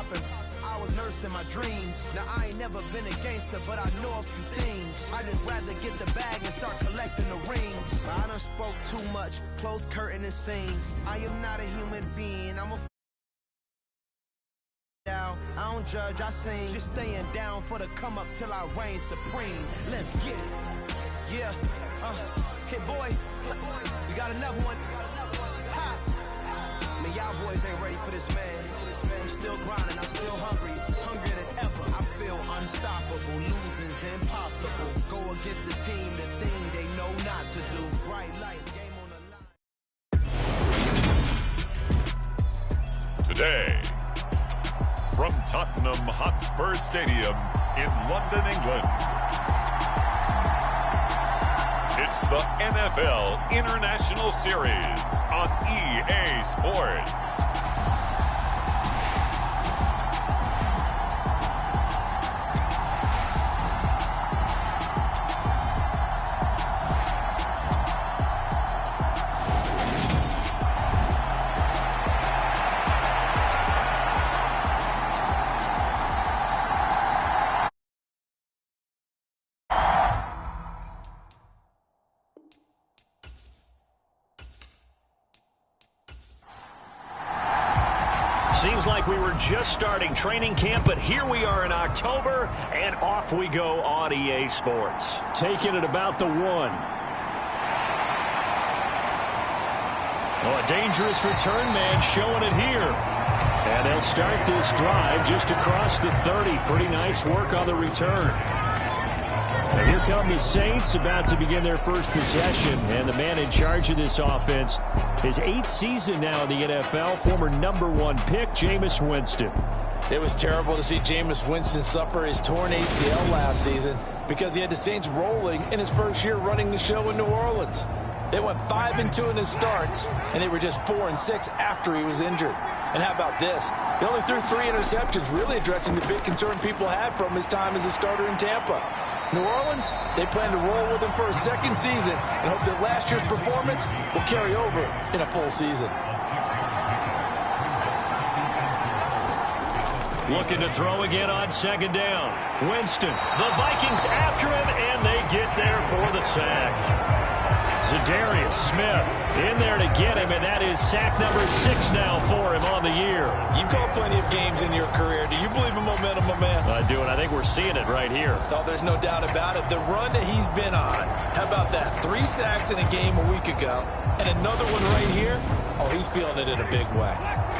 popping. I was nursing my dreams. Now I ain't never been a gangster, but I know a few things. I just rather get the bag and start collecting the rings. I done spoke too much, close curtain and scene. I am not a human being, I'm a down. I don't judge, I sing. Just staying down for the come up till I reign supreme. Let's get it. Yeah, hit boy. We got another one. Ha! I mean, y'all boys ain't ready for this, man. I'm still grinding, I'm still hungry, hungrier than ever. I feel unstoppable, losing's impossible. Go against the team, the thing they know not to do. Bright lights, game on the line. Today, from Tottenham Hotspur Stadium in London, England, it's the NFL International Series on EA Sports. Seems like we were just starting training camp, but here we are in October, and off we go on EA Sports. Taking it about the 1. Oh, a dangerous return man showing it here. And they'll start this drive just across the 30. Pretty nice work on the return. And here come the Saints, about to begin their first possession. And the man in charge of this offense, his 8th season now in the NFL, former #1 pick, Jameis Winston. It was terrible to see Jameis Winston suffer his torn ACL last season because he had the Saints rolling in his first year running the show in New Orleans. They went 5-2 in his starts, and they were just 4-6 after he was injured. And how about this? He only threw 3 interceptions, really addressing the big concern people had from his time as a starter in Tampa. New Orleans, they plan to roll with him for a second season and hope that last year's performance will carry over in a full season. Looking to throw again on second down. Winston, the Vikings after him, and they get there for the sack. Za'Darius Smith in there to get him, and that is sack number 6 now for him on the year. You've called plenty of games in your career. Do you believe in momentum, my man? I do, and I think we're seeing it right here. Oh, there's no doubt about it. The run that he's been on, how about that? 3 sacks in a game a week ago, and another one right here. Oh, he's feeling it in a big way.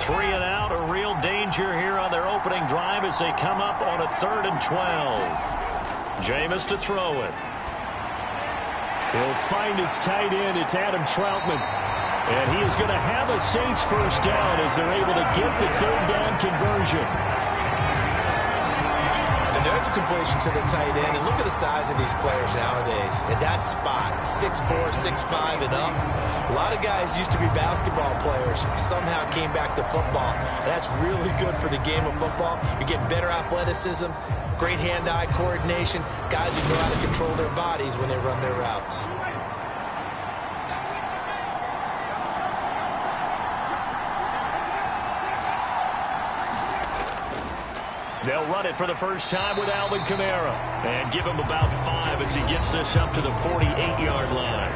3 and out, a real danger here on their opening drive as they come up on a 3rd and 12. Jameis to throw it. He'll find his tight end. It's Adam Troutman. And he is going to have a Saints first down as they're able to get the 3rd down conversion. And there's a completion to the tight end. And look at the size of these players nowadays. At that spot, 6'4", 6'5", and up. A lot of guys used to be basketball players. Somehow came back to football. And that's really good for the game of football. You're getting better athleticism, great hand-eye coordination, guys who know how to control their bodies when they run their routes. They'll run it for the first time with Alvin Kamara and give him about 5 as he gets this up to the 48-yard line.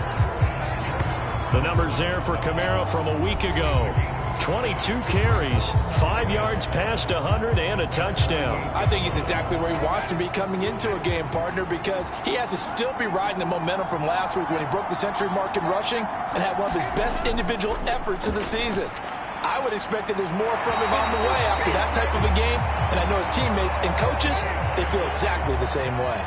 The numbers there for Kamara from a week ago. 22 carries, 5 yards past 100, and a touchdown. I think he's exactly where he wants to be coming into a game, partner, because he has to still be riding the momentum from last week when he broke the century mark in rushing and had one of his best individual efforts of the season. I would expect that there's more from him on the way after that type of a game, and I know his teammates and coaches, they feel exactly the same way.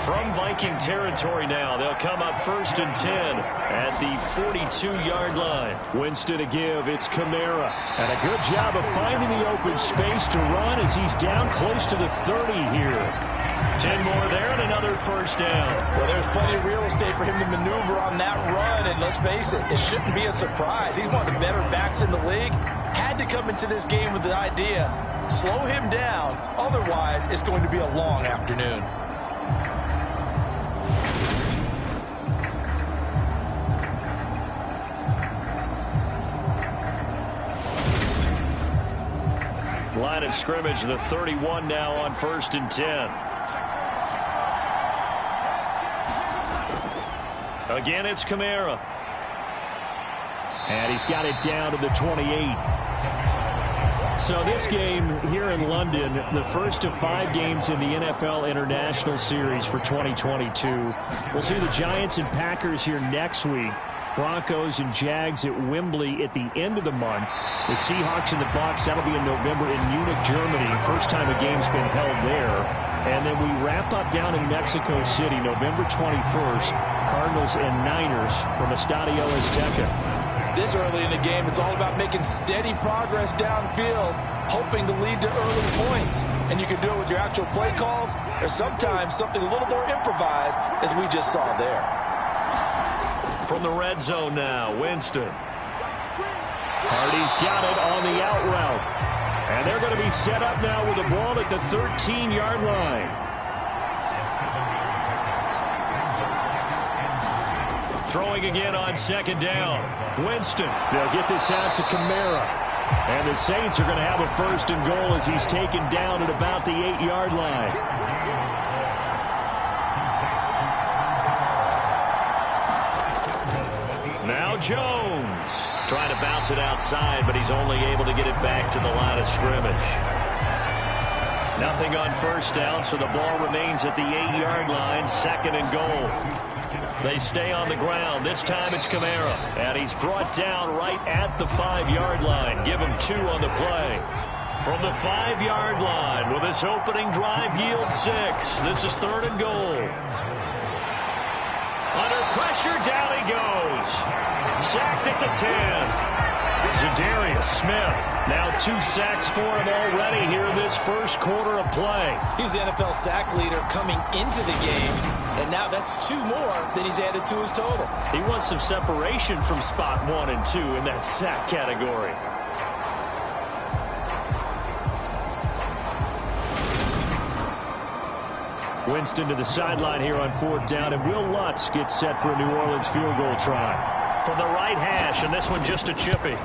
From Viking territory now, they'll come up 1st and 10 at the 42-yard line. Winston to give, it's Kamara. And a good job of finding the open space to run as he's down close to the 30 here. 10 more there and another first down. Well, there's plenty of real estate for him to maneuver on that run, and let's face it, it shouldn't be a surprise. He's one of the better backs in the league. Had to come into this game with the idea, slow him down, otherwise it's going to be a long afternoon. Line of scrimmage, the 31 now on 1st and 10. Again, it's Kamara. And he's got it down to the 28. So this game here in London, the first of 5 games in the NFL International Series for 2022. We'll see the Giants and Packers here next week. Broncos and Jags at Wembley at the end of the month. The Seahawks and the Bucs, that'll be in November in Munich, Germany. First time a game's been held there. And then we wrap up down in Mexico City, November 21st. Cardinals and Niners from Estadio Azteca. This early in the game, it's all about making steady progress downfield, hoping to lead to early points. And you can do it with your actual play calls, or sometimes something a little more improvised, as we just saw there. From the red zone now, Winston. Hardy's got it on the out route. And they're going to be set up now with the ball at the 13-yard line. Throwing again on 2nd down. Winston. They'll get this out to Kamara. And the Saints are going to have a 1st and goal as he's taken down at about the 8-yard line. Now Jones. Trying to bounce it outside, but he's only able to get it back to the line of scrimmage. Nothing on 1st down, so the ball remains at the 8-yard line, 2nd and goal. They stay on the ground. This time it's Kamara. And he's brought down right at the 5-yard line. Give him 2 on the play. From the 5-yard line, will this opening drive yield 6? This is 3rd and goal. Under pressure, down he goes. Sacked at the 10. Zadarius Smith. Now 2 sacks for him already here in this first quarter of play. He's the NFL sack leader coming into the game, and now that's 2 more than he's added to his total. He wants some separation from spot 1 and 2 in that sack category. Winston to the sideline here on 4th down, and Will Lutz gets set for a New Orleans field goal try. From the right hash, and this one just a chippy.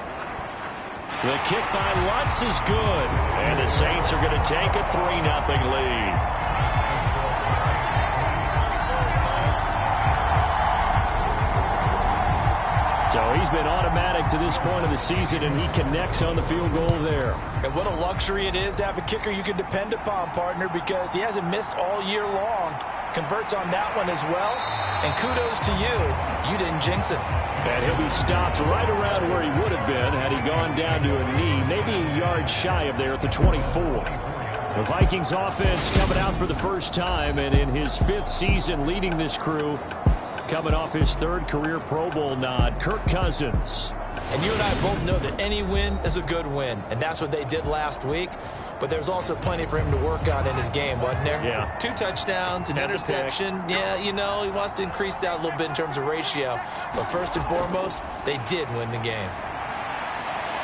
The kick by Lutz is good, and the Saints are going to take a 3-0 lead. So he's been automatic to this point of the season, and he connects on the field goal there. And what a luxury it is to have a kicker you can depend upon, partner, because he hasn't missed all year long. Converts on that one as well. And kudos to you. You didn't jinx it. And he'll be stopped right around where he would have been had he gone down to a knee, maybe a yard shy of there at the 24. The Vikings offense coming out for the first time, and in his 5th season leading this crew, coming off his 3rd career Pro Bowl nod, Kirk Cousins. And you and I both know that any win is a good win, and that's what they did last week. But there's also plenty for him to work on in his game, wasn't there? Yeah. 2 touchdowns, an interception. Yeah, you know, he wants to increase that a little bit in terms of ratio. But first and foremost, they did win the game.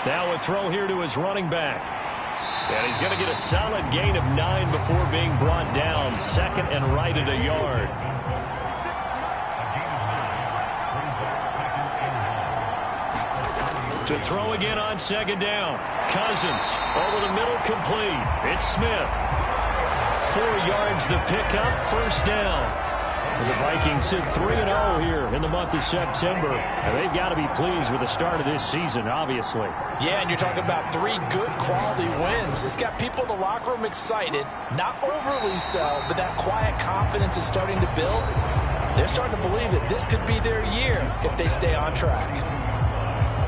Now a throw here to his running back. And he's going to get a solid gain of 9 before being brought down. 2nd and right at a yard. To throw again on 2nd down. Cousins over the middle, complete. It's Smith. 4 yards the pickup, 1st down. And the Vikings sit 3-0 here in the month of September. And they've got to be pleased with the start of this season, obviously. Yeah, and you're talking about 3 good quality wins. It's got people in the locker room excited. Not overly so, but that quiet confidence is starting to build. They're starting to believe that this could be their year if they stay on track.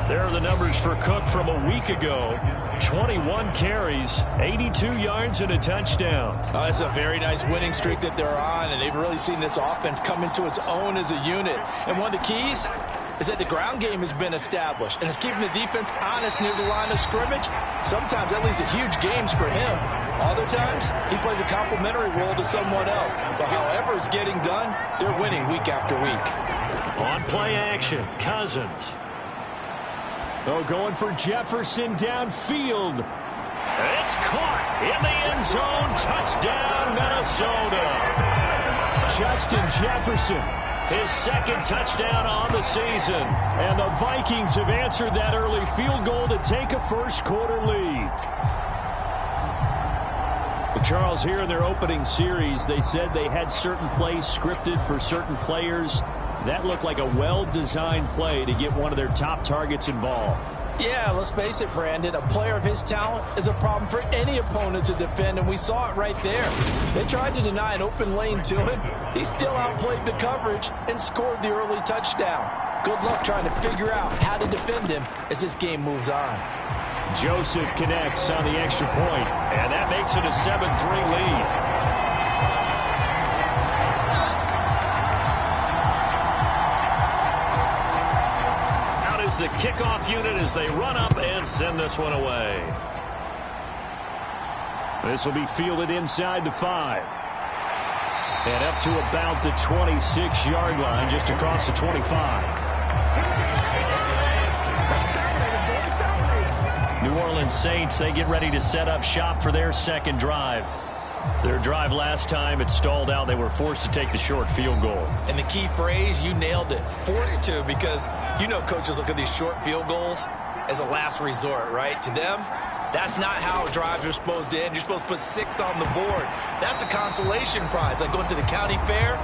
There are the numbers for Cook from a week ago. 21 carries, 82 yards, and a touchdown. That's a very nice winning streak that they're on, and they've really seen this offense come into its own as a unit. And one of the keys is that the ground game has been established, and it's keeping the defense honest near the line of scrimmage. Sometimes that leads to huge games for him. Other times, he plays a complementary role to someone else. But however it's getting done, they're winning week after week. On play action, Cousins. Oh, going for Jefferson downfield. It's caught in the end zone. Touchdown, Minnesota. Justin Jefferson, his 2nd touchdown on the season. And the Vikings have answered that early field goal to take a first quarter lead. Charles, here in their opening series, they said they had certain plays scripted for certain players. That looked like a well-designed play to get one of their top targets involved. Yeah, let's face it, Brandon. A player of his talent is a problem for any opponent to defend, and we saw it right there. They tried to deny an open lane to him. He still outplayed the coverage and scored the early touchdown. Good luck trying to figure out how to defend him as this game moves on. Joseph connects on the extra point, and that makes it a 7-3 lead. Out is the kickoff unit as they run up and send this one away. This will be fielded inside the 5. And up to about the 26-yard line, just across the 25. New Orleans Saints, they get ready to set up shop for their second drive. Their drive last time, it stalled out. They were forced to take the short field goal. And the key phrase, you nailed it, forced to, because you know coaches look at these short field goals as a last resort, right? To them, that's not how drives are supposed to end. You're supposed to put 6 on the board. That's a consolation prize, like going to the county fair.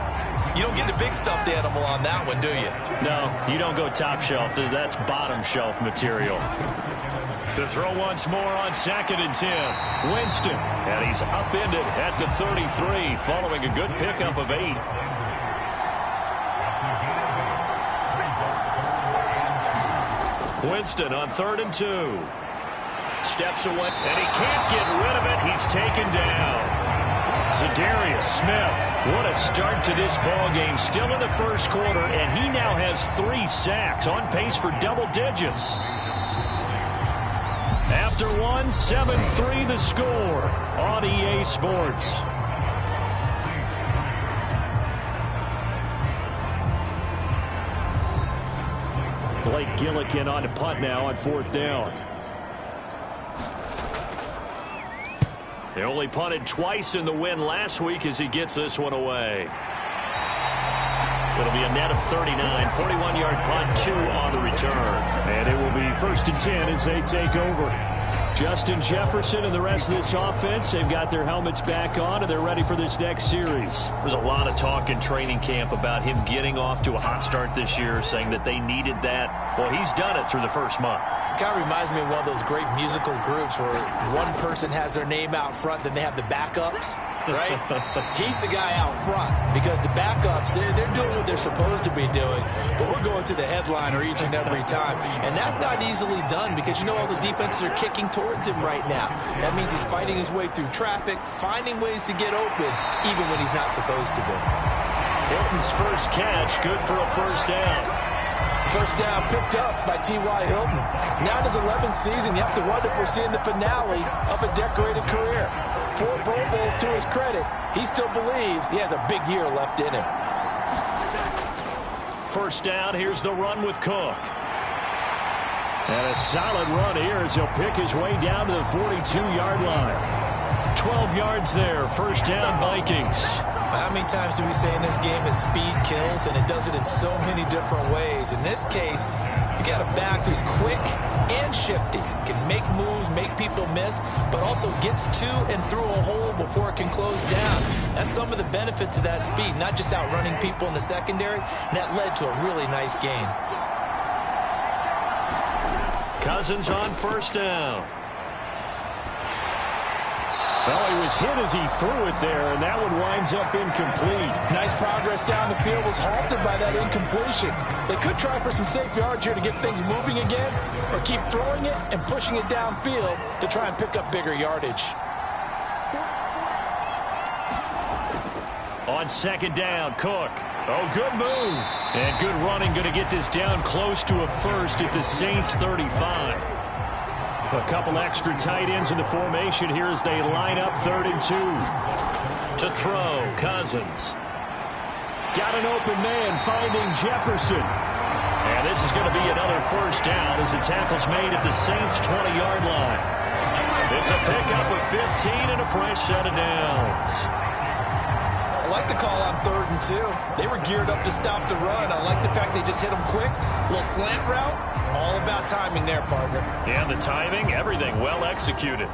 You don't get the big stuffed animal on that one, do you? No, you don't go top shelf. That's bottom shelf material. To throw once more on 2nd and 10. Winston, and he's upended at the 33, following a good pickup of 8. Winston on 3rd and 2. Steps away, and he can't get rid of it. He's taken down. Za'Darius Smith, what a start to this ball game. Still in the first quarter, and he now has 3 sacks, on pace for double digits. After one, 7-3 the score on EA Sports. Blake Gillikin on to punt now on 4th down. They only punted twice in the win last week as he gets this one away. It'll be a net of 39, 41-yard punt, 2 on the return. And it will be 1st and 10 as they take over. Justin Jefferson and the rest of this offense, they've got their helmets back on, and they're ready for this next series. There's a lot of talk in training camp about him getting off to a hot start this year, saying that they needed that. Well, he's done it through the first month. It kind of reminds me of one of those great musical groups where one person has their name out front, then they have the backups, right? He's the guy out front because the backups, they're doing what they're supposed to be doing, but we're going to the headliner each and every time. And that's not easily done because you know all the defenses are kicking towards him right now. That means he's fighting his way through traffic, finding ways to get open, even when he's not supposed to be. Hilton's first catch, good for a 1st down. First down picked up by T.Y. Hilton. Now in his 11th season, you have to wonder if we're seeing the finale of a decorated career. 4 Pro Bowls to his credit. He still believes he has a big year left in him. First down, here's the run with Cook. And a solid run here as he'll pick his way down to the 42-yard line. 12 yards there, 1st down Vikings. How many times do we say in this game that speed kills, and it does it in so many different ways? In this case, you got a back who's quick and shifty, can make moves, make people miss, but also gets to and through a hole before it can close down. That's some of the benefits of that speed, not just outrunning people in the secondary. That led to a really nice gain. Cousins on 1st down. Well, he was hit as he threw it there, and that one winds up incomplete. Nice progress down the field was halted by that incompletion. They could try for some safe yards here to get things moving again, or keep throwing it and pushing it downfield to try and pick up bigger yardage. On 2nd down, Cook. Oh, good move. And good running, going to get this down close to a 1st at the Saints 35. A couple extra tight ends in the formation here as they line up 3rd and 2. To throw, Cousins. Got an open man finding Jefferson. And this is going to be another 1st down as the tackle's made at the Saints 20-yard line. It's a pickup of 15 and a fresh set of downs. I like the call on 3rd and 2. They were geared up to stop the run. I like the fact they just hit them quick. A little slant route. All about timing there, partner. Yeah, the timing, everything well executed.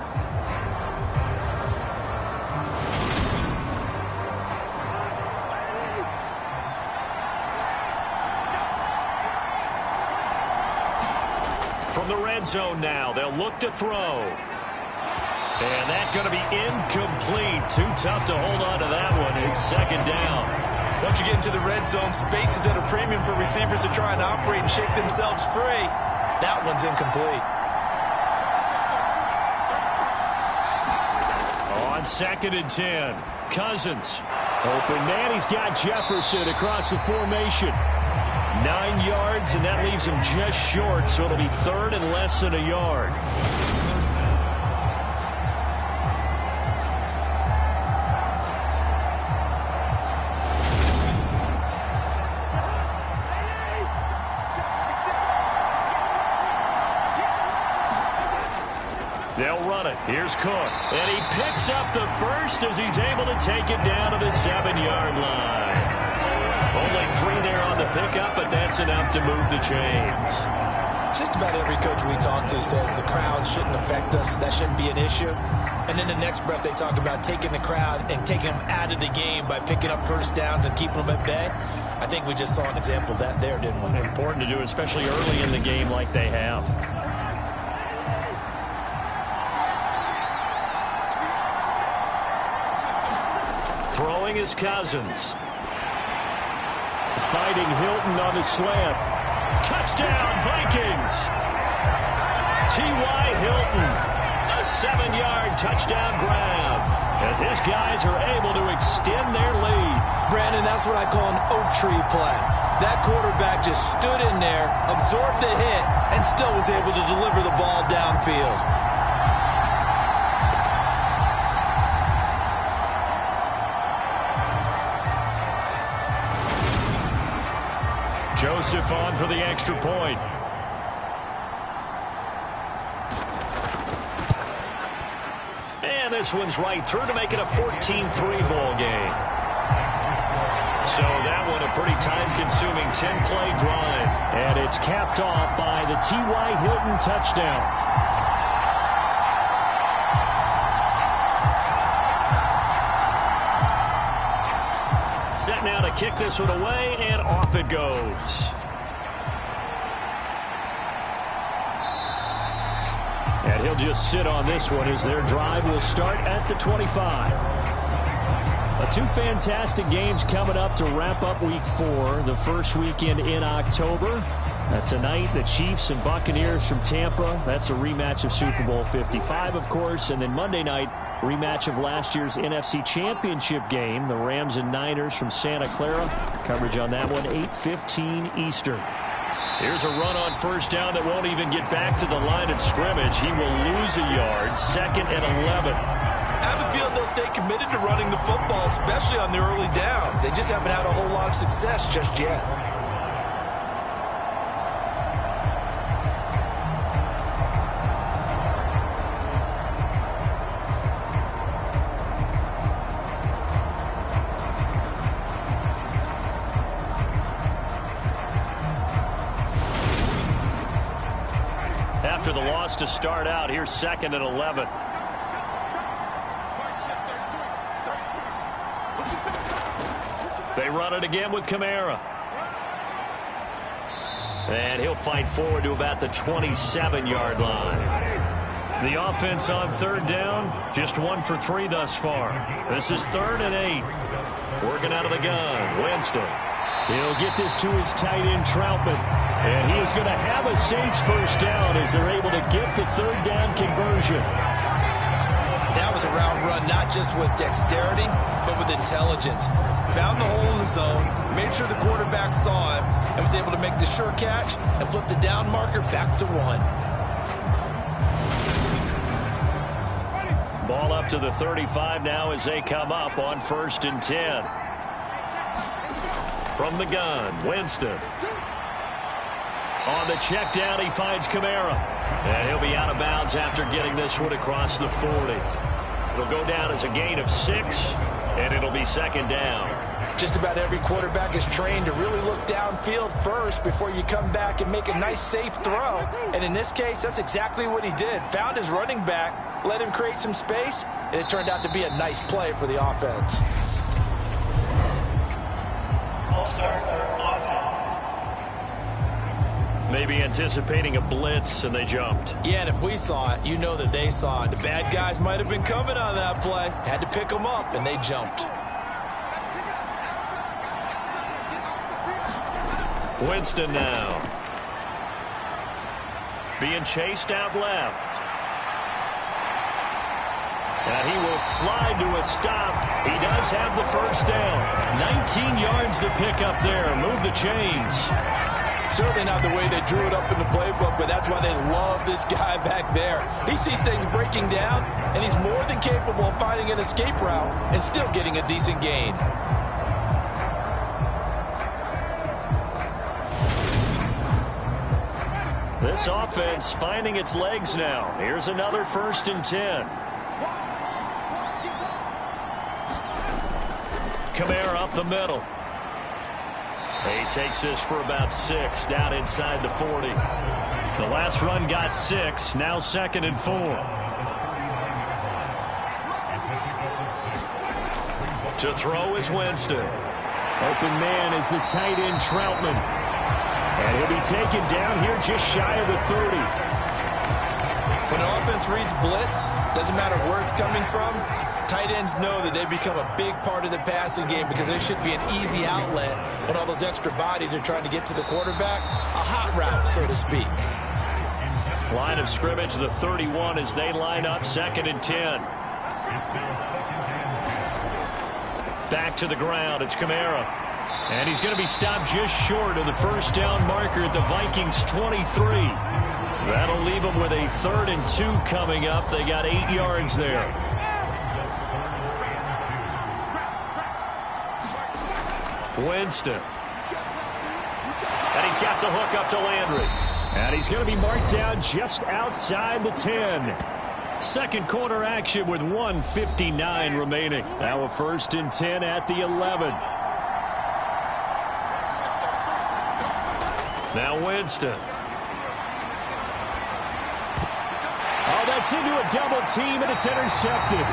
From the red zone now, they'll look to throw. And that's going to be incomplete. Too tough to hold on to that one. It's second down. Once you get into the red zone, space is at a premium for receivers to try and operate and shake themselves free. That one's incomplete. On 2nd and 10, Cousins. Open man, he's got Jefferson across the formation. 9 yards, and that leaves him just short, so it'll be 3rd and less than a yard. They'll run it. Here's Cook. And he picks up the first as he's able to take it down to the 7-yard line. Only 3 there on the pickup, but that's enough to move the chains. Just about every coach we talk to says the crowd shouldn't affect us. That shouldn't be an issue. And in the next breath, they talk about taking the crowd and taking them out of the game by picking up first downs and keeping them at bay. I think we just saw an example of that there, didn't we? Important to do, especially early in the game like they have. Throwing is Cousins. Fighting Hilton on the slant. Touchdown, Vikings! T.Y. Hilton, a 7-yard touchdown grab as his guys are able to extend their lead. Brandon, that's what I call an oak tree play. That quarterback just stood in there, absorbed the hit, and still was able to deliver the ball downfield. Joseph on for the extra point. And this one's right through to make it a 14-3 ball game. So that one a pretty time-consuming 10-play drive. And it's capped off by the T.Y. Hilton touchdown. Set now to kick this one away, and off it goes. And he'll just sit on this one as their drive will start at the 25. 2 fantastic games coming up to wrap up Week 4, the first weekend in October. Tonight, the Chiefs and Buccaneers from Tampa. That's a rematch of Super Bowl 55, of course. And then Monday night, rematch of last year's NFC Championship game, the Rams and Niners from Santa Clara. Coverage on that one, 8:15 Eastern. Here's a run on first down that won't even get back to the line of scrimmage. He will lose a yard, 2nd and 11. I have a feeling they'll stay committed to running the football, especially on the early downs. They just haven't had a whole lot of success just yet. After the loss to start out, here's 2nd and 11. They run it again with Kamara. And he'll fight forward to about the 27-yard line. The offense on 3rd down, just 1 for 3 thus far. This is 3rd and 8. Working out of the gun, Winston. He'll get this to his tight end, Troutman. And he is going to have a Saints first down as they're able to get the 3rd down conversion. That was a route run, not just with dexterity, but with intelligence. Found the hole in the zone, made sure the quarterback saw him, and was able to make the sure catch and flip the down marker back to 1. Ball up to the 35 now as they come up on 1st and 10. From the gun, Winston. On the check down, he finds Kamara. And he'll be out of bounds after getting this one across the 40. It'll go down as a gain of 6, and it'll be 2nd down. Just about every quarterback is trained to really look downfield first before you come back and make a nice, safe throw. And in this case, that's exactly what he did. Found his running back, let him create some space, and it turned out to be a nice play for the offense. Maybe anticipating a blitz, and they jumped. Yeah, and if we saw it, you know that they saw it. The bad guys might have been coming on that play. Had to pick them up, and they jumped. Winston now. Being chased out left. And he will slide to a stop. He does have the first down. 19 yards to pick up there. Move the chains. Certainly not the way they drew it up in the playbook, but that's why they love this guy back there. He sees things breaking down, and he's more than capable of finding an escape route and still getting a decent gain. This offense finding its legs now. Here's another 1st and 10. Kamara up the middle. He takes this for about 6 down inside the 40. The last run got 6. Now 2nd and 4. To throw is Winston. Open man is the tight end Troutman. And he'll be taken down here just shy of the 30. When an offense reads blitz, doesn't matter where it's coming from, tight ends know that they become a big part of the passing game because there should be an easy outlet when all those extra bodies are trying to get to the quarterback. A hot route, so to speak. Line of scrimmage, the 31 as they line up 2nd and 10. Back to the ground, it's Kamara. And he's going to be stopped just short of the first down marker at the Vikings 23. That'll leave them with a 3rd and 2 coming up. They got 8 yards there. Winston. And he's got the hook up to Landry. And he's going to be marked down just outside the 10. Second quarter action with 1:59 remaining. Now a 1st and 10 at the 11. Now Winston. Oh, that's into a double team, and it's intercepted.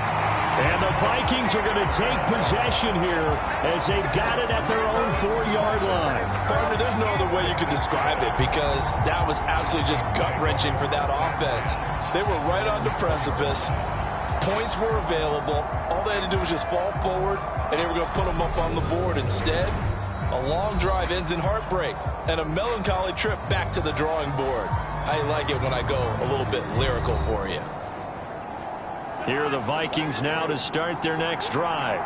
And the Vikings are going to take possession here as they've got it at their own 4-yard line. Partner, there's no other way you could describe it because that was absolutely just gut-wrenching for that offense. They were right on the precipice. Points were available. All they had to do was just fall forward, and they were going to put them up on the board. Instead, a long drive ends in heartbreak and a melancholy trip back to the drawing board. I like it when I go a little bit lyrical for you. Here are the Vikings now to start their next drive.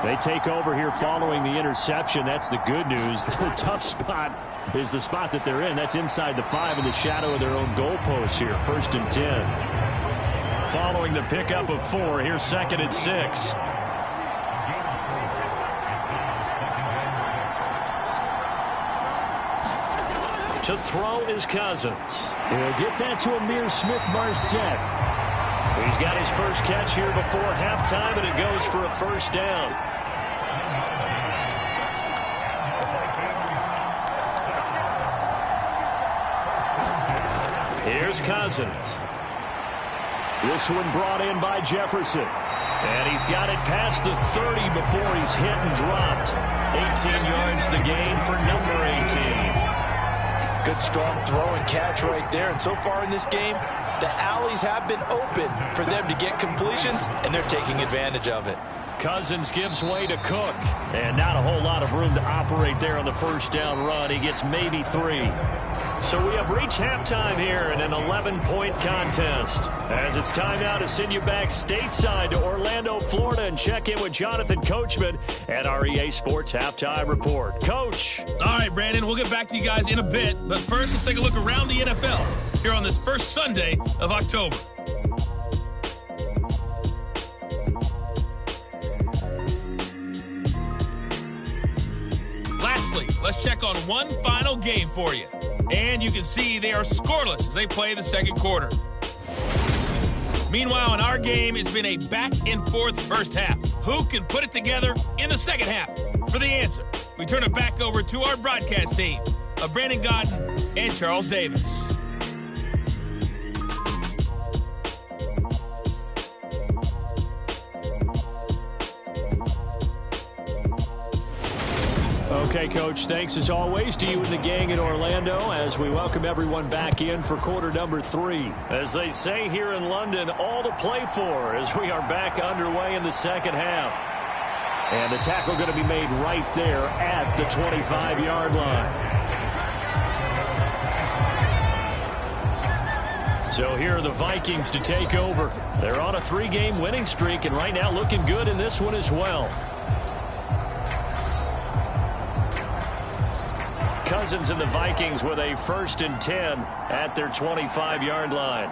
They take over here following the interception. That's the good news. The tough spot is the spot that they're in. That's inside the 5 in the shadow of their own goalpost here. 1st and 10. Following the pickup of 4, here's 2nd and 6. To throw is Cousins. He'll get that to Amir Smith-Marset. He's got his first catch here before halftime, and it goes for a 1st down. Here's Cousins. This one brought in by Jefferson. And he's got it past the 30 before he's hit and dropped. 18 yards the gain for number 18. Good strong throw and catch right there. And so far in this game, the alleys have been open for them to get completions, and they're taking advantage of it. Cousins gives way to Cook. And not a whole lot of room to operate there on the 1st down run. He gets maybe 3. So we have reached halftime here in an 11-point contest. As it's time now to send you back stateside to Orlando, Florida, and check in with Jonathan Coachman at our EA Sports Halftime Report. Coach. All right, Brandon, we'll get back to you guys in a bit. But first, let's take a look around the NFL here on this first Sunday of October. Lastly, let's check on one final game for you. And you can see they are scoreless as they play the second quarter. Meanwhile, in our game, it's been a back-and-forth first half. Who can put it together in the second half? For the answer, we turn it back over to our broadcast team of Brandon Gaudin and Charles Davis. Okay, Coach, thanks as always to you and the gang in Orlando as we welcome everyone back in for quarter number 3. As they say here in London, all to play for as we are back underway in the second half. And the tackle going to be made right there at the 25-yard line. So here are the Vikings to take over. They're on a 3-game winning streak and right now looking good in this one as well. Cousins and the Vikings with a 1st and 10 at their 25-yard line.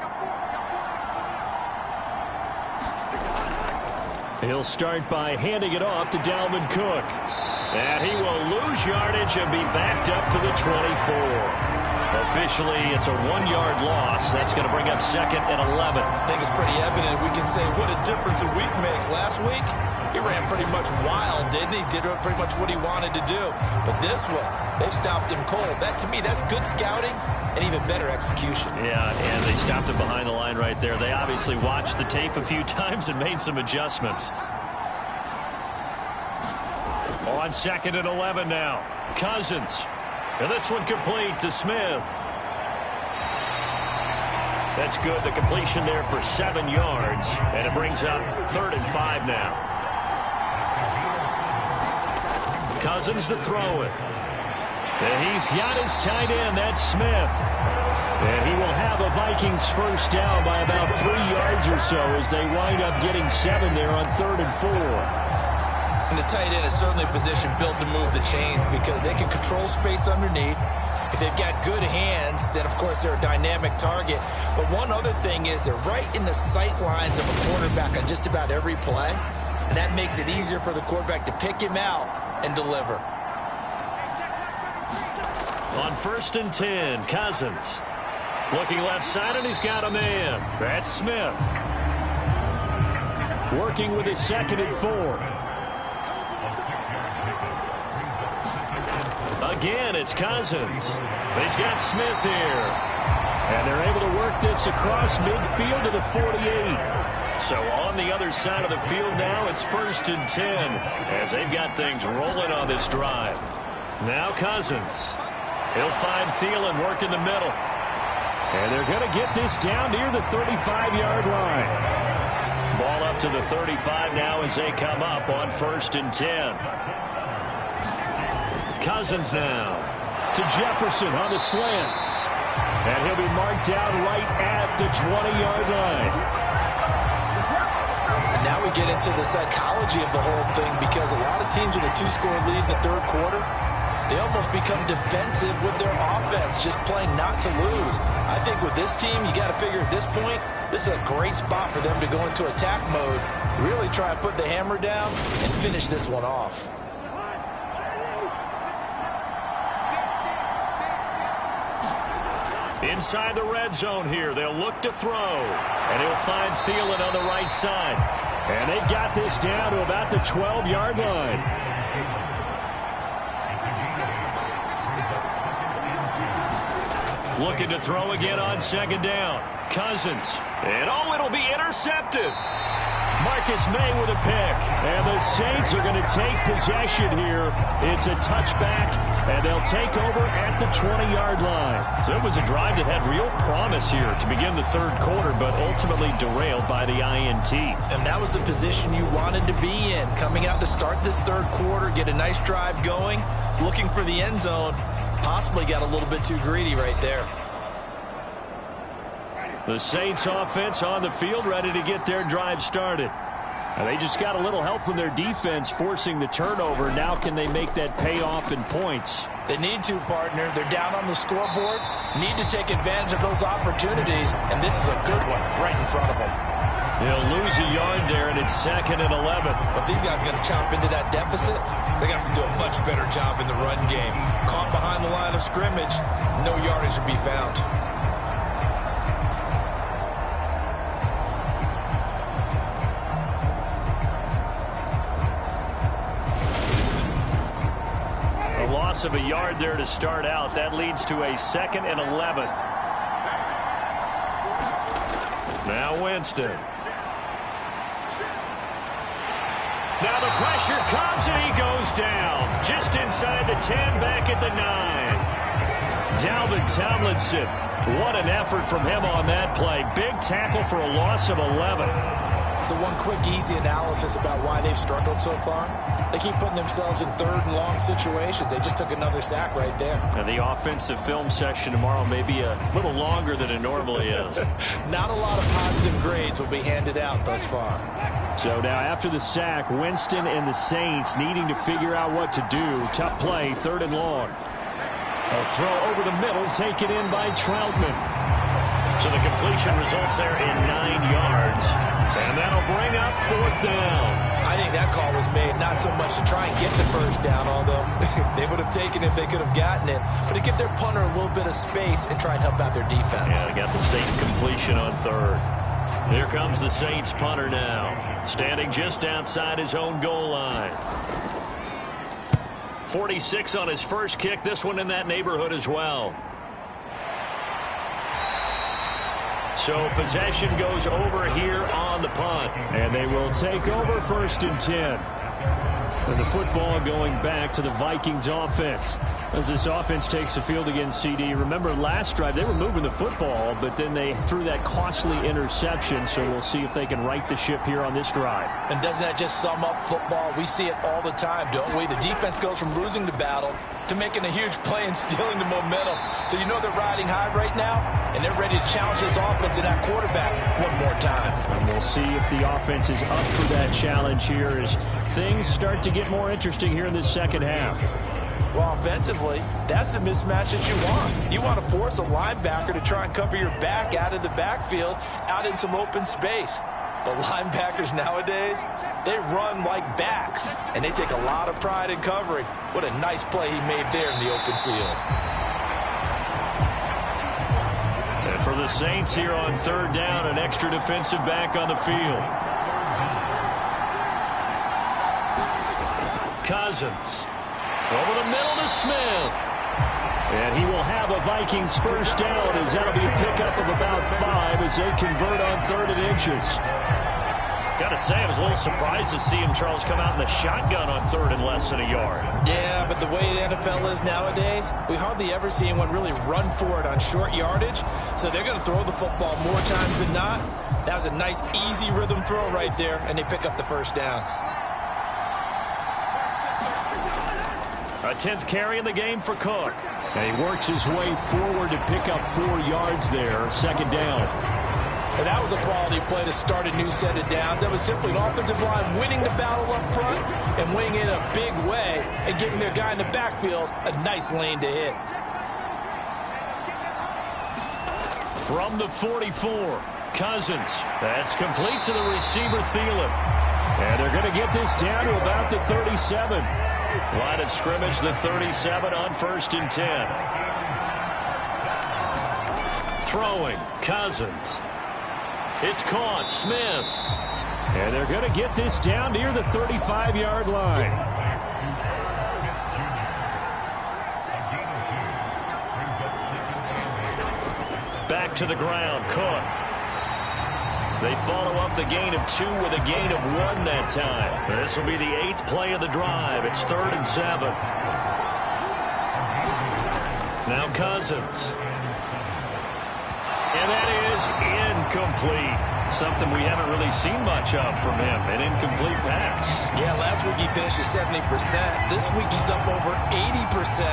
He'll start by handing it off to Dalvin Cook. And he will lose yardage and be backed up to the 24. Officially, it's a 1-yard loss. That's going to bring up 2nd and 11. I think it's pretty evident. We can say what a difference a week makes. Last week, he ran pretty much wild, didn't he? Did pretty much what he wanted to do. But this one, they stopped him cold. That, to me, that's good scouting and even better execution. Yeah, and they stopped him behind the line right there. They obviously watched the tape a few times and made some adjustments. On 2nd and 11 now. Cousins. And this one complete to Smith. That's good. The completion there for 7 yards. And it brings up 3rd and 5 now. Cousins to throw it. And he's got his tight end. That's Smith. And he will have a Vikings 1st down by about 3 yards or so as they wind up getting 7 there on 3rd and 4. And the tight end is certainly a position built to move the chains because they can control space underneath. If they've got good hands, then, of course, they're a dynamic target. But one other thing is they're right in the sight lines of a quarterback on just about every play. And that makes it easier for the quarterback to pick him out and deliver. On 1st and 10, Cousins. Looking left side, and he's got a man. That's Smith. Working with his 2nd and 4. Again, it's Cousins. He's got Smith here. And they're able to work this across midfield to the 48. So on the other side of the field now, it's 1st and 10 as they've got things rolling on this drive. Now Cousins. He'll find Thielen work in the middle. And they're going to get this down near the 35-yard line. Ball up to the 35 now as they come up on 1st and 10. Cousins now to Jefferson on the slant. And he'll be marked down right at the 20-yard line. And now we get into the psychology of the whole thing because a lot of teams with a 2-score lead in the 3rd quarter, they almost become defensive with their offense, just playing not to lose. I think with this team, you got to figure at this point, this is a great spot for them to go into attack mode, really try and put the hammer down and finish this one off. Inside the red zone here, they'll look to throw. And he'll find Thielen on the right side. And they've got this down to about the 12-yard line. Looking to throw again on 2nd down. Cousins. And it'll be intercepted. Marcus May with a pick. And the Saints are going to take possession here. It's a touchback, and they'll take over at the 20-yard line. So it was a drive that had real promise here to begin the 3rd quarter, but ultimately derailed by the INT. And that was the position you wanted to be in. Coming out to start this 3rd quarter, get a nice drive going, looking for the end zone. Possibly got a little bit too greedy right there. The Saints offense on the field, ready to get their drive started. And they just got a little help from their defense forcing the turnover. Now can they make that pay off in points? They need to, partner. They're down on the scoreboard. Need to take advantage of those opportunities, and this is a good one right in front of them. They'll lose a yard there, and it's 2nd and 11. But these guys got to chomp into that deficit. They got to do a much better job in the run game. Caught behind the line of scrimmage, no yardage to be found. Of a yard there to start out. That leads to a 2nd and 11. Now Winston. Now the pressure comes and he goes down. Just inside the 10, back at the 9. Dalvin Tomlinson. What an effort from him on that play. Big tackle for a loss of 11. So one quick, easy analysis about why they've struggled so far. They keep putting themselves in third and long situations. They just took another sack right there. And the offensive film session tomorrow may be a little longer than it normally is. Not a lot of positive grades will be handed out thus far. So now after the sack, Winston and the Saints needing to figure out what to do. Tough play, 3rd and long. A throw over the middle, taken in by Troutman. So the completion results there in 9 yards. And that'll bring up 4th down. I think that call was made not so much to try and get the first down, although they would have taken it if they could have gotten it, but to give their punter a little bit of space and try and help out their defense. Yeah, they got the safe completion on 3rd. Here comes the Saints punter now, standing just outside his own goal line. 46 on his first kick, this one in that neighborhood as well. So possession goes over here on the punt. And they will take over 1st and 10. And the football going back to the Vikings offense. As this offense takes the field against CD. Remember last drive they were moving the football, but then they threw that costly interception. So we'll see if they can right the ship here on this drive. And doesn't that just sum up football? We see it all the time, don't we? The defense goes from losing the battle to making a huge play and stealing the momentum. So you know they're riding high right now, and they're ready to challenge this offense and that quarterback one more time. And we'll see if the offense is up for that challenge here as things start to get more interesting here in this second half. Well, offensively, that's the mismatch that you want. You want to force a linebacker to try and cover your back out of the backfield, out in some open space. But linebackers nowadays, they run like backs, and they take a lot of pride in covering. What a nice play he made there in the open field. And for the Saints here on 3rd down, an extra defensive back on the field. Cousins. Over the middle to Smith. And he will have a Vikings first down as that'll be a pickup of about 5 as they convert on 3rd and inches. Got to say, I was a little surprised to see him, Charles, come out in the shotgun on 3rd and less than a yard. Yeah, but the way the NFL is nowadays, we hardly ever see anyone really run for it on short yardage. So they're going to throw the football more times than not. That was a nice, easy rhythm throw right there, and they pick up the first down. A 10th carry in the game for Cook. And he works his way forward to pick up 4 yards there. 2nd down. And that was a quality play to start a new set of downs. That was simply an offensive line winning the battle up front and winning in a big way and giving their guy in the backfield a nice lane to hit. From the 44, Cousins. That's complete to the receiver, Thielen. And they're going to get this down to about the 37. Line of scrimmage, the 37 on 1st and 10. Throwing, Cousins. It's caught, Smith. And they're going to get this down near the 35-yard line. Back to the ground, Cook. They follow up the gain of 2 with a gain of 1 that time. This will be the 8th play of the drive. It's 3rd and 7. Now Cousins. And that is incomplete. Something we haven't really seen much of from him, an incomplete pass. Yeah, last week he finished at 70%. This week he's up over 80%.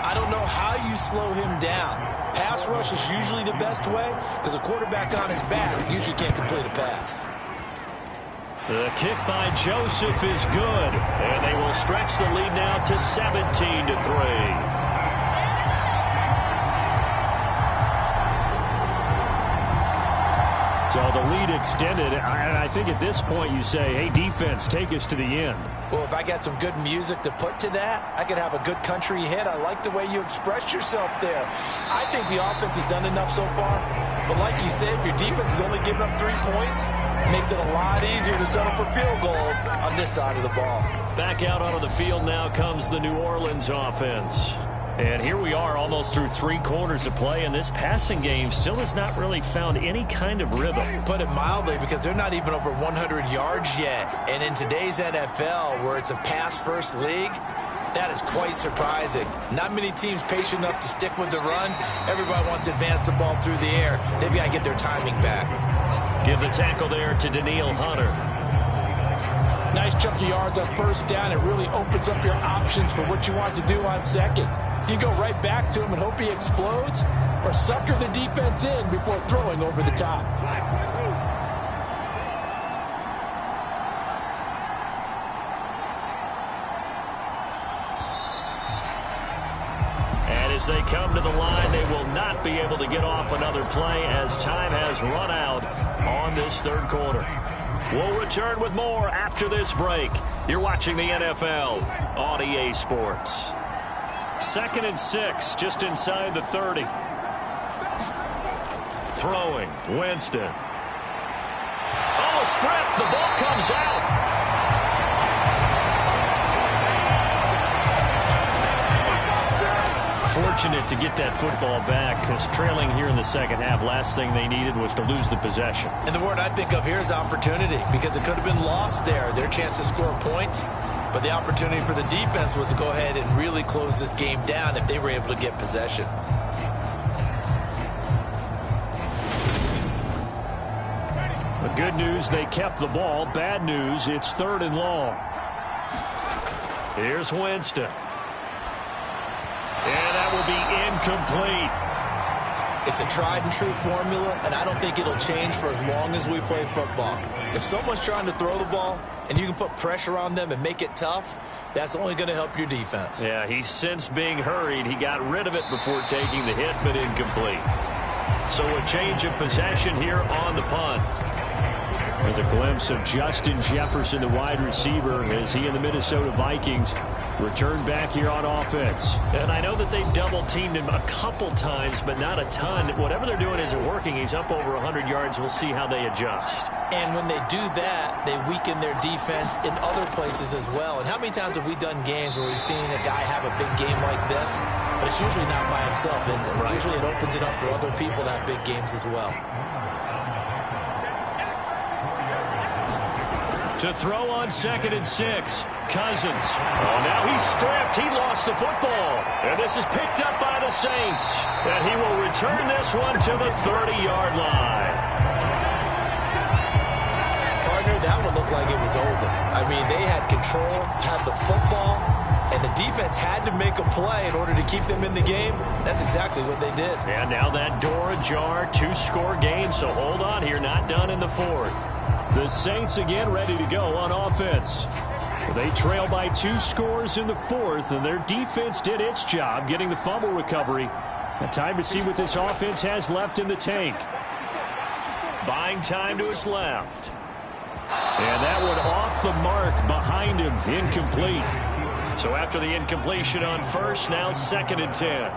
I don't know how you slow him down. Pass rush is usually the best way because a quarterback on his back usually can't complete a pass. The kick by Joseph is good, and they will stretch the lead now to 17-3. So the lead extended, and I think at this point you say, hey, defense, take us to the end. Well, if I got some good music to put to that, I could have a good country hit. I like the way you expressed yourself there. I think the offense has done enough so far. But like you said, if your defense is only giving up 3 points, it makes it a lot easier to settle for field goals on this side of the ball. Back out onto the field now comes the New Orleans offense. And here we are almost through 3 quarters of play, and this passing game still has not really found any kind of rhythm. Put it mildly, because they're not even over 100 yards yet. And in today's NFL, where it's a pass-first league, that is quite surprising. Not many teams patient enough to stick with the run. Everybody wants to advance the ball through the air. They've got to get their timing back. Give the tackle there to Daniil Hunter. Nice chunk of yards on first down. It really opens up your options for what you want to do on second. You go right back to him and hope he explodes, or sucker the defense in before throwing over the top. And as they come to the line, they will not be able to get off another play as time has run out on this third quarter. We'll return with more after this break. You're watching the NFL on EA Sports. 2nd and 6, just inside the 30. Throwing, Winston. Oh, strip, the ball comes out. Fortunate to get that football back, because trailing here in the second half, last thing they needed was to lose the possession. And the word I think of here is opportunity, because it could have been lost there, their chance to score points. But the opportunity for the defense was to go ahead and really close this game down if they were able to get possession. The good news, they kept the ball. Bad news, it's 3rd and long. Here's Winston. And that will be incomplete. It's a tried and true formula, and I don't think it'll change for as long as we play football. If someone's trying to throw the ball and you can put pressure on them and make it tough, that's only going to help your defense. Yeah, he's since being hurried. He got rid of it before taking the hit, but incomplete. So a change of possession here on the punt. With a glimpse of Justin Jefferson, the wide receiver, as he and the Minnesota Vikings return back here on offense. And I know that they've double-teamed him a couple times, but not a ton. Whatever they're doing isn't working. He's up over 100 yards. We'll see how they adjust. And when they do that, they weaken their defense in other places as well. And how many times have we done games where we've seen a guy have a big game like this? But it's usually not by himself, is it? Right. Usually it opens it up for other people to have big games as well. To throw on 2nd and 6. Cousins. Oh, now he's stripped. He lost the football. And this is picked up by the Saints. And he will return this one to the 30-yard line. Partner, that one looked like it was over. I mean, they had control, had the football, and the defense had to make a play in order to keep them in the game. That's exactly what they did. And now that door ajar, 2-score game. So hold on here, not done in the 4th. The Saints again ready to go on offense. They trail by 2 scores in the 4th, and their defense did its job getting the fumble recovery. A time to see what this offense has left in the tank. Buying time to his left. And that one off the mark behind him, incomplete. So after the incompletion on first, now 2nd and 10.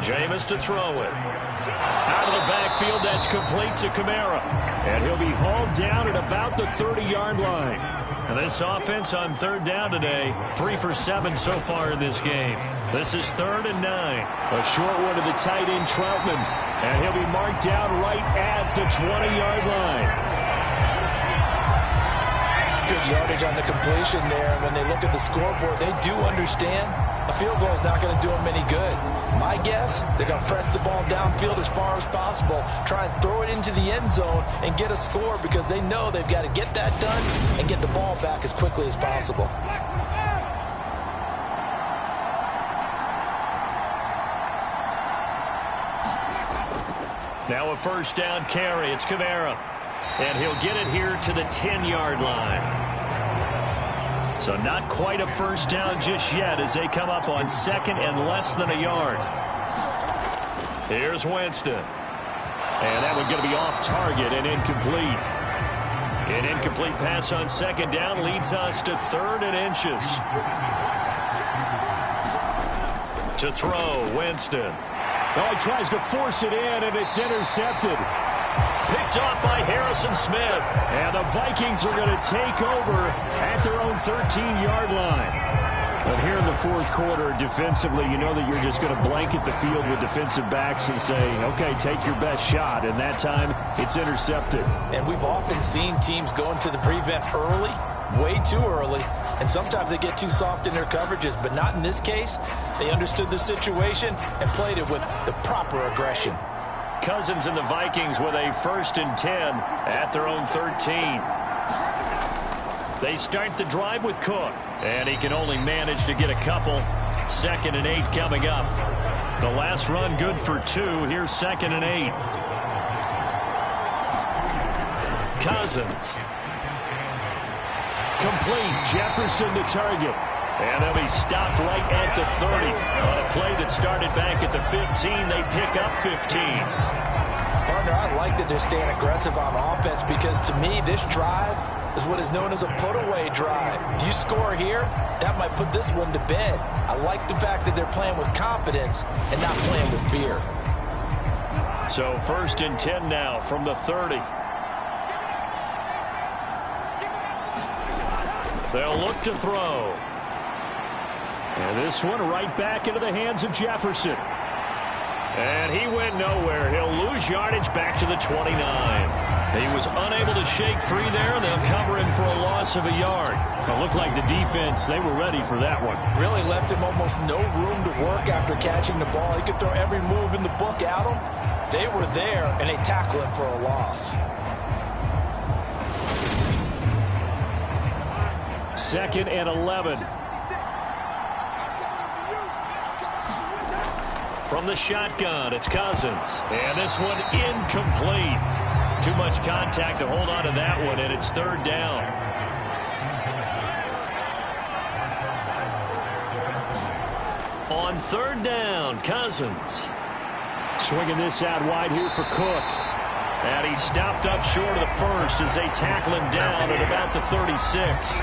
Jameis to throw it. Out of the backfield, that's complete to Kamara. And he'll be hauled down at about the 30-yard line. And this offense on 3rd down today, 3 for 7 so far in this game. This is 3rd and 9. A short one to the tight end, Troutman. And he'll be marked down right at the 20-yard line. Good yardage on the completion there. When they look at the scoreboard, they do understand a field goal is not going to do them any good. My guess, they're going to press the ball downfield as far as possible, try and throw it into the end zone and get a score, because they know they've got to get that done and get the ball back as quickly as possible. Now a 1st down carry. It's Kamara. And he'll get it here to the 10-yard line. So not quite a 1st down just yet as they come up on 2nd and less than a yard. Here's Winston. And that one's going to be off target and incomplete. An incomplete pass on 2nd down leads us to 3rd and inches. To throw, Winston. Oh, he tries to force it in, and it's intercepted. Picked off by Harrison Smith. And the Vikings are going to take over at their own 13-yard line. But here in the fourth quarter, defensively, you know that you're just going to blanket the field with defensive backs and say, okay, take your best shot. And that time, it's intercepted. And we've often seen teams go into the prevent early, way too early, and sometimes they get too soft in their coverages, but not in this case. They understood the situation and played it with the proper aggression. Cousins and the Vikings with a 1st and 10 at their own 13. They start the drive with Cook, and he can only manage to get a couple. 2nd and 8 coming up. The last run good for 2. Here's 2nd and 8. Cousins. Complete. Jefferson to target. And they'll be stopped right at the 30. On a play that started back at the 15, they pick up 15. Partner, I like that they're staying aggressive on offense because to me, this drive is what is known as a put-away drive. You score here, that might put this one to bed. I like the fact that they're playing with confidence and not playing with fear. So 1st and 10 now from the 30. They'll look to throw. And this one right back into the hands of Jefferson. And he went nowhere. He'll lose yardage back to the 29. He was unable to shake free there. They'll cover him for a loss of a yard. It looked like the defense, they were ready for that one. Really left him almost no room to work after catching the ball. He could throw every move in the book at him. They were there, and they tackled him for a loss. 2nd and 11. From the shotgun, it's Cousins. And this one incomplete. Too much contact to hold on to that one, and it's 3rd down. On 3rd down, Cousins. Swinging this out wide here for Cook. And he stopped up short of the 1st as they tackle him down at about the 36.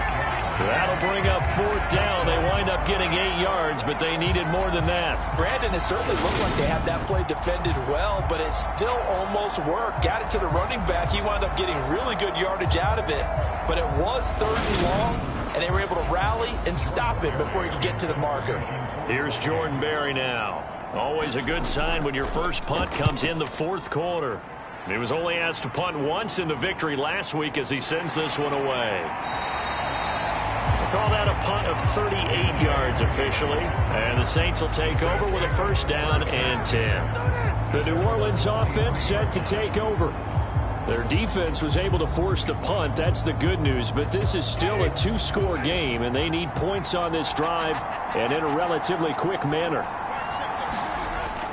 That'll bring up 4th down. They wind up getting 8 yards, but they needed more than that. Brandon, it certainly looked like they had that play defended well, but it still almost worked. Got it to the running back. He wound up getting really good yardage out of it, but it was 3rd and long, and they were able to rally and stop it before he could get to the marker. Here's Jordan Berry now. Always a good sign when your first punt comes in the 4th quarter. He was only asked to punt once in the victory last week as he sends this one away. Call that a punt of 38 yards officially. And the Saints will take over with a 1st down and 10. The New Orleans offense set to take over. Their defense was able to force the punt. That's the good news. But this is still a 2-score game, and they need points on this drive and in a relatively quick manner.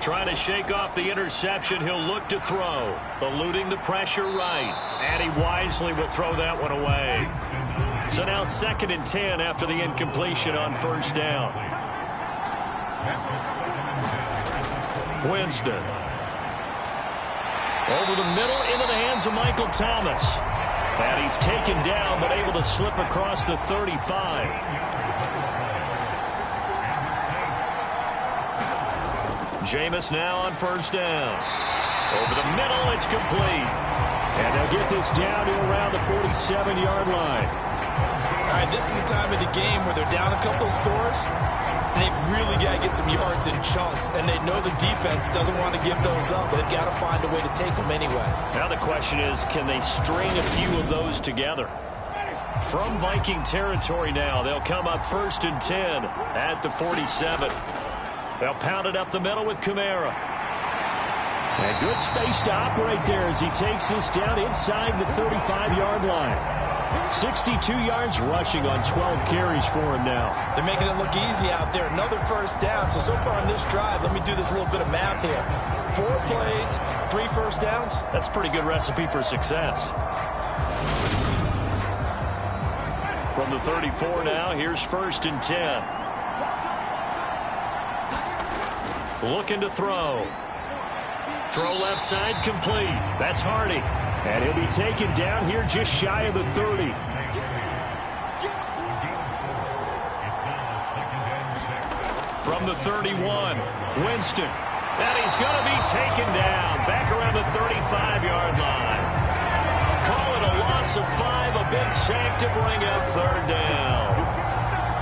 Trying to shake off the interception. He'll look to throw. Eluding the pressure right. And he wisely will throw that one away. So now 2nd and 10 after the incompletion on 1st down. Winston. Over the middle into the hands of Michael Thomas. And he's taken down but able to slip across the 35. Jameis now on 1st down. Over the middle, it's complete. And they'll get this down to around the 47-yard line. All right, this is the time of the game where they're down a couple of scores, and they've really got to get some yards in chunks, and they know the defense doesn't want to give those up, but they've got to find a way to take them anyway. Now the question is, can they string a few of those together? From Viking territory now, they'll come up 1st and 10 at the 47. They'll pound it up the middle with Kamara. A good space to operate there as he takes this down inside the 35-yard line. 62 yards rushing on 12 carries for him now. They're making it look easy out there. Another 1st down. So far on this drive, let me do this little bit of math here. 4 plays, 3 1st downs. That's a pretty good recipe for success. From the 34 now, here's 1st and 10. Looking to throw. Throw left side complete. That's Hardy. And he'll be taken down here just shy of the 30. From the 31, Winston. And he's going to be taken down back around the 35-yard line. Call it a loss of 5, a big sack to bring up 3rd down.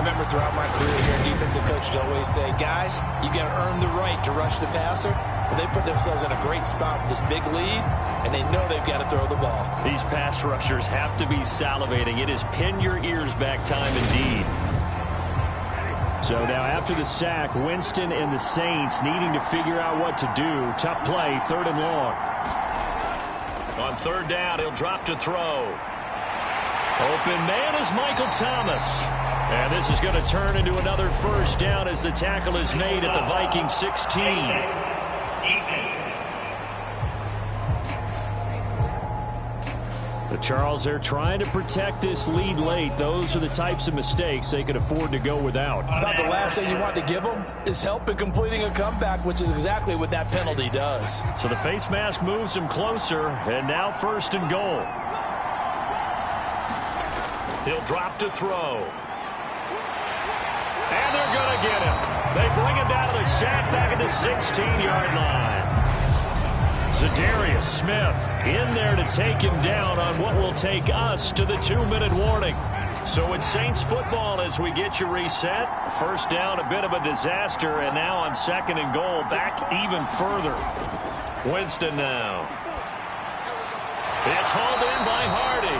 remember throughout my career here, defensive coaches always say, guys, you got to earn the right to rush the passer. Well, they put themselves in a great spot with this big lead, and they know they've got to throw the ball. These pass rushers have to be salivating. It is pin your ears back time indeed. So now after the sack, Winston and the Saints needing to figure out what to do. Tough play, 3rd and long. On 3rd down, he'll drop to throw. Open man is Michael Thomas. And this is going to turn into another 1st down as the tackle is made at the Vikings 16. The Charles, they're trying to protect this lead late. Those are the types of mistakes they could afford to go without. About the last thing you want to give them is help in completing a comeback, which is exactly what that penalty does. So the face mask moves him closer, and now 1st and goal. He'll drop to throw. And they're going to get him. They bring him down to the sack back at the 16-yard line. Zadarius Smith in there to take him down on what will take us to the 2-minute warning. So it's Saints football as we get you reset. 1st down, a bit of a disaster, and now on 2nd and goal, back even further. Winston now. It's hauled in by Hardy.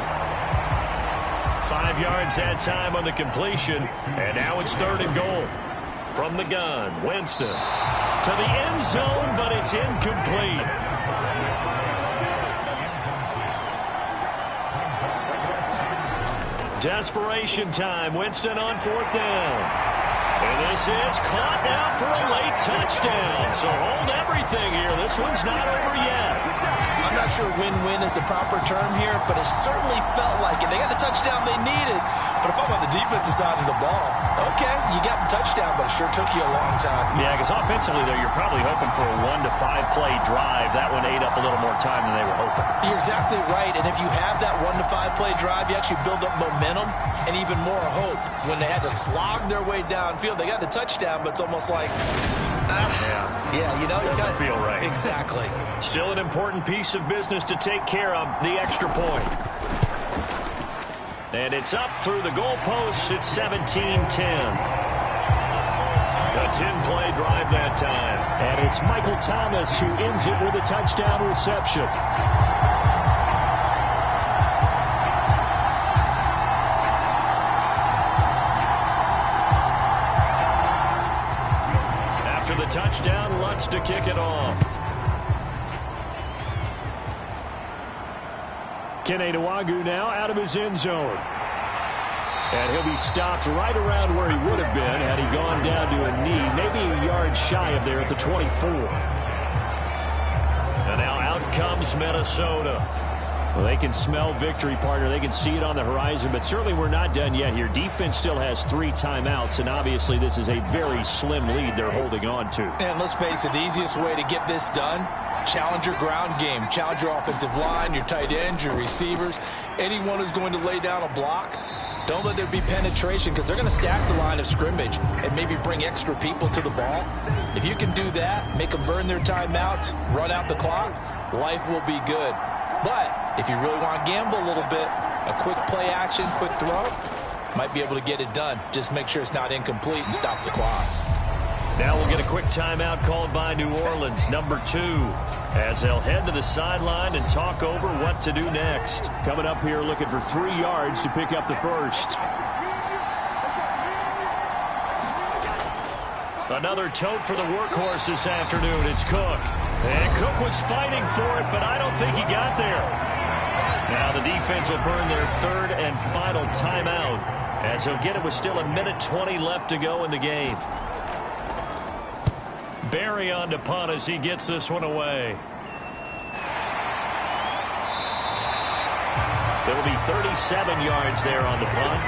5 yards that time on the completion, and now it's 3rd and goal. From the gun, Winston to the end zone, but it's incomplete. Desperation time. Winston on 4th down. And this is caught now for a late touchdown. So hold everything here. This one's not over yet. I'm not sure win-win is the proper term here, but it certainly felt like it. They got the touchdown they needed. But if I'm on the defensive side of the ball, okay, you got the touchdown, but it sure took you a long time. Yeah, because offensively, though, you're probably hoping for a 1 to 5 play drive. That one ate up a little more time than they were hoping. You're exactly right. And if you have that 1 to 5 play drive, you actually build up momentum and even more hope. When they had to slog their way downfield, they got the touchdown, but it's almost like, yeah, you know, doesn't feel right. Exactly. Still an important piece of business to take care of, the extra point. And it's up through the goalposts. It's 17-10. A 10-play drive that time. And it's Michael Thomas who ends it with a touchdown reception. After the touchdown, Lutz to kick it off. Kene Nwangwu now out of his end zone. And he'll be stopped right around where he would have been had he gone down to a knee, maybe a yard shy of there at the 24. And now out comes Minnesota. Well, they can smell victory, partner. They can see it on the horizon, but certainly we're not done yet here. Defense still has 3 timeouts, and obviously this is a very slim lead they're holding on to. And let's face it, the easiest way to get this done, challenge your ground game. Challenge your offensive line, your tight ends, your receivers. Anyone who's going to lay down a block, don't let there be penetration because they're going to stack the line of scrimmage and maybe bring extra people to the ball. If you can do that, make them burn their timeouts, run out the clock, life will be good. But if you really want to gamble a little bit, a quick play action, quick throw, might be able to get it done. Just make sure it's not incomplete and stop the clock. Now we'll get a quick timeout called by New Orleans, number 2, as they'll head to the sideline and talk over what to do next. Coming up here looking for 3 yards to pick up the first. Another tote for the workhorse this afternoon. It's Cook. And Cook was fighting for it, but I don't think he got there. Now the defense will burn their 3rd and final timeout as he'll get it with still 1:20 left to go in the game. Barry on to punt as he gets this one away. It'll be 37 yards there on the punt.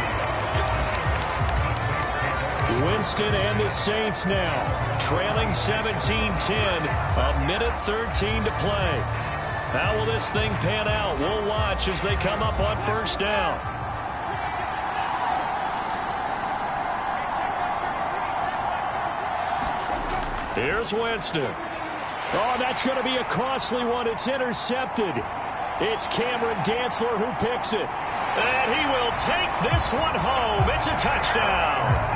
Winston and the Saints now trailing 17-10, 1:13 to play. How will this thing pan out? We'll watch as they come up on 1st down. Here's Winston. Oh, that's going to be a costly one. It's intercepted. It's Cameron Dantzler who picks it. And he will take this one home. It's a touchdown.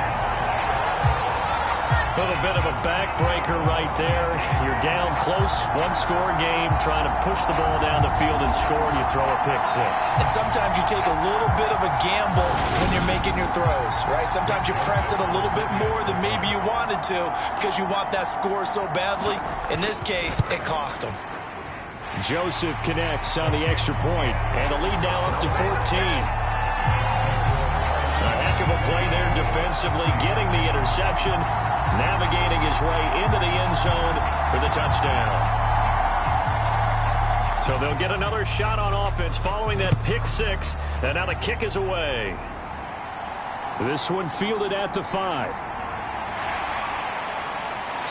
A little bit of a backbreaker right there. You're down close, one-score game, trying to push the ball down the field and score, and you throw a pick six. And sometimes you take a little bit of a gamble when you're making your throws, right? Sometimes you press it a little bit more than maybe you wanted to because you want that score so badly. In this case, it cost him. Joseph connects on the extra point, and the lead now up to 14. A heck of a play there defensively, getting the interception, navigating his way into the end zone for the touchdown. So they'll get another shot on offense following that pick six, and now the kick is away. This one fielded at the 5.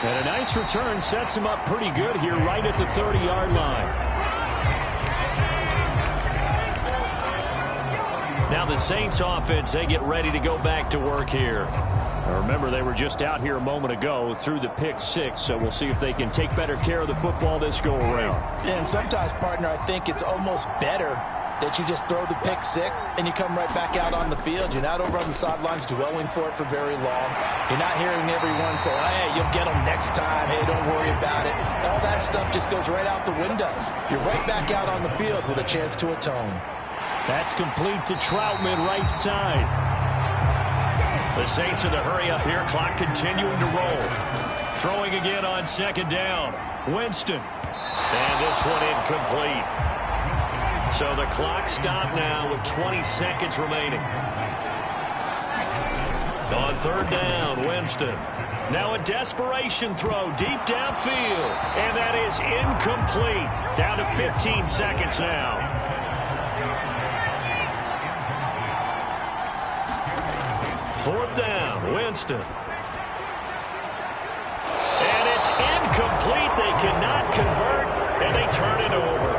And a nice return sets him up pretty good here right at the 30-yard line. Now the Saints offense, they get ready to go back to work here. Remember, they were just out here a moment ago through the pick six, so we'll see if they can take better care of the football this go-around. Yeah, and sometimes, partner, I think it's almost better that you just throw the pick six and you come right back out on the field. You're not over on the sidelines dwelling for it for very long. You're not hearing everyone say, hey, you'll get them next time. Hey, don't worry about it. All that stuff just goes right out the window. You're right back out on the field with a chance to atone. That's complete to Troutman, right side. The Saints in the hurry up here. Clock continuing to roll. Throwing again on second down. Winston. And this one incomplete. So the clock stopped now with 20 seconds remaining. On third down, Winston. Now a desperation throw deep downfield. And that is incomplete. Down to 15 seconds now. Fourth down, Winston. And it's incomplete. They cannot convert, and they turn it over.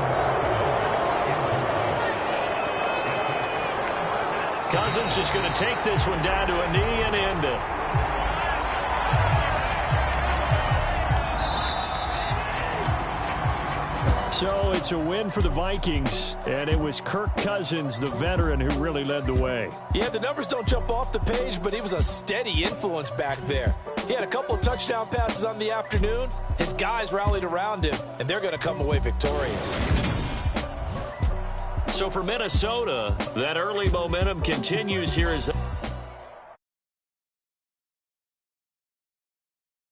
Cousins is going to take this one down to a knee and end it. So it's a win for the Vikings, and it was Kirk Cousins, the veteran, who really led the way. Yeah, the numbers don't jump off the page, but he was a steady influence back there. He had a couple of touchdown passes on the afternoon. His guys rallied around him, and they're going to come away victorious. So for Minnesota, that early momentum continues here as